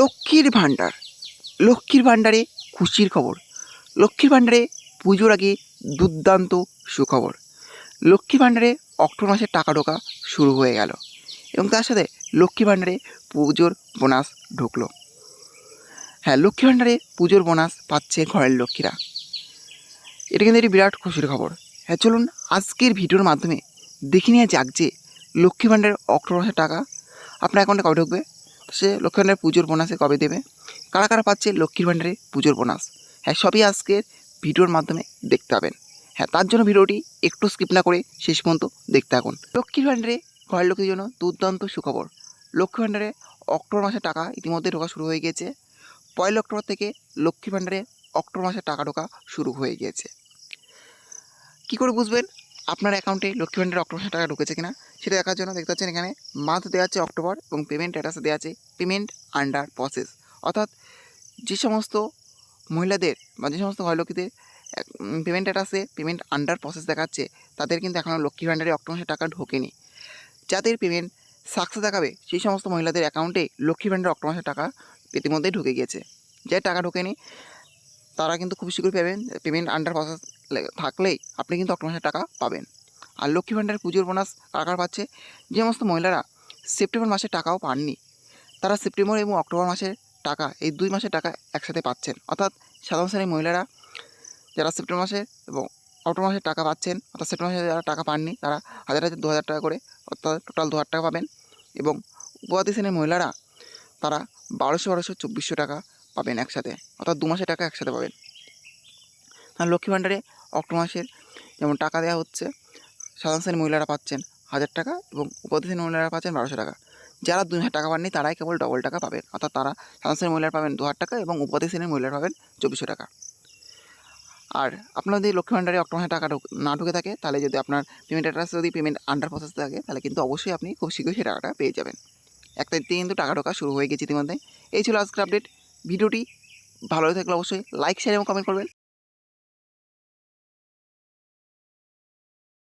লক্ষ্মীর ভাণ্ডার। লক্ষ্মীর ভাণ্ডারে খুশির খবর। লক্ষ্মীর ভাণ্ডারে পুজোর আগে দুর্দান্ত সুখবর। লক্ষ্মী ভাণ্ডারে অক্টোবর মাসে টাকা ঢোকা শুরু হয়ে গেল এবং তার সাথে লক্ষ্মী ভাণ্ডারে পুজোর বোনাস ঢুকলো। হ্যাঁ, লক্ষ্মী ভাণ্ডারে পুজোর বোনাস পাচ্ছে ঘরের লক্ষ্মীরা। এটা কিন্তু একটি বিরাট খুশির খবর। হ্যাঁ, চলুন আজকের ভিডিওর মাধ্যমে দেখে নেওয়া যাক যে লক্ষ্মী ভাণ্ডারের অক্টোবর মাসের টাকা আপনার অ্যাকাউন্টে কবে ঢুকবে, সে লক্ষ্মী ভাণ্ডারের পুজোর বোনাসে কবে দেবে, কারা কারা পাচ্ছে লক্ষ্মীর ভাণ্ডারে পুজোর বোনাস। হ্যাঁ, সবই আজকের ভিডিওর মাধ্যমে দেখতে পাবেন। হ্যাঁ, তার জন্য ভিডিওটি একটু স্কিপ না করে শেষ পর্যন্ত দেখতে থাকুন। লক্ষ্মীর ভাণ্ডারে ঘরের লক্ষ্মীর জন্য দুর্দান্ত সুখবর। লক্ষ্মী ভাণ্ডারে অক্টোবর মাসের টাকা ইতিমধ্যে ঢোকা শুরু হয়ে গিয়েছে। 1 অক্টোবর থেকে লক্ষ্মী ভাণ্ডারে অক্টোবর মাসে টাকা ঢোকা শুরু হয়ে গিয়েছে। কী করে বুঝবেন আপনার অ্যাকাউন্টে লক্ষ্মী ভাণ্ডারে অক্টোবর মাসে টাকা ঢুকেছে কিনা, সেটা দেখার জন্য দেখতে পাচ্ছেন এখানে মান্থ দেওয়া আছে অক্টোবর এবং পেমেন্ট স্ট্যাটাসে দেওয়া আছে পেমেন্ট আন্ডার প্রসেস। অর্থাৎ যে সমস্ত মহিলাদের বা যে সমস্ত ঘরলক্ষ্মীদের পেমেন্ট স্ট্যাটাসে পেমেন্ট আন্ডার প্রসেস দেখাচ্ছে, তাদের কিন্তু এখনও লক্ষ্মী ভাণ্ডারে অক্টোবর মাসে টাকা ঢোকেনি। যাদের পেমেন্ট সাকসেস দেখাবে সেই সমস্ত মহিলাদের অ্যাকাউন্টে লক্ষ্মী ভাণ্ডারে অক্টোবর মাসে টাকা ইতিমধ্যেই ঢুকে গিয়েছে। যে টাকা ঢোকেনি তারা কিন্তু খুব শীঘ্রই পাবেন। পেমেন্ট আন্ডার প্রসেস থাকলেই আপনি কিন্তু অক্টোবর মাসে টাকা পাবেন। আর লক্ষ্মী ভাণ্ডারের পুজোর বোনাস কারা কারা পাচ্ছে, যে সমস্ত মহিলারা সেপ্টেম্বর মাসে টাকাও পাননি, তারা সেপ্টেম্বর এবং অক্টোবর মাসের টাকা, এই 2 মাসের টাকা একসাথে পাচ্ছেন। অর্থাৎ সাধারণ শ্রেণীর মহিলারা যারা সেপ্টেম্বর মাসে এবং অক্টোবর মাসের টাকা পাচ্ছেন, অর্থাৎ সেপ্টেম্বর মাসে যারা টাকা পাননি তারা 1000 2000 টাকা করে, অর্থাৎ টোটাল 2000 টাকা পাবেন। এবং উপজাতি শ্রেণীর মহিলারা তারা 1200 2400 টাকা পাবেন একসাথে, অর্থাৎ 2 মাসের টাকা একসাথে পাবেন। আর লক্ষ্মী ভাণ্ডারে অক্টোবর মাসের যেমন টাকা দেওয়া হচ্ছে, সাধারণ শ্রেণীর মহিলারা পাচ্ছেন 1000 টাকা এবং উপজাতি শ্রেণীর মহিলারা পাচ্ছেন 1200 টাকা। যারা 2000 টাকা পাননি তারাই কেবল ডবল টাকা পাবেন, অর্থাৎ তারা সাধারণ শ্রেণীর মহিলারা পাবেন 2000 টাকা এবং উপজাতি শ্রেণীর মহিলারা পাবেন 2400 টাকা। আর আপনার যদি লক্ষ্মী ভাণ্ডারে অক্টোবর মাসে টাকা না ঢুকে থাকে, তাহলে যদি আপনার পেমেন্ট অ্যাড্রেসে যদি পেমেন্ট আন্ডার প্রসেস থাকে, তাহলে কিন্তু অবশ্যই আপনি খুব শীঘ্রই সেই টাকাটা পেয়ে যাবেন। 1 তারিখ থেকে কিন্তু টাকা ঢোকা শুরু হয়ে গেছে ইতিমধ্যে। এই ছিল আজকের আপডেট। ভিডিওটি ভালো লাগলে অবশ্যই লাইক, শেয়ার এবং কমেন্ট করবেন।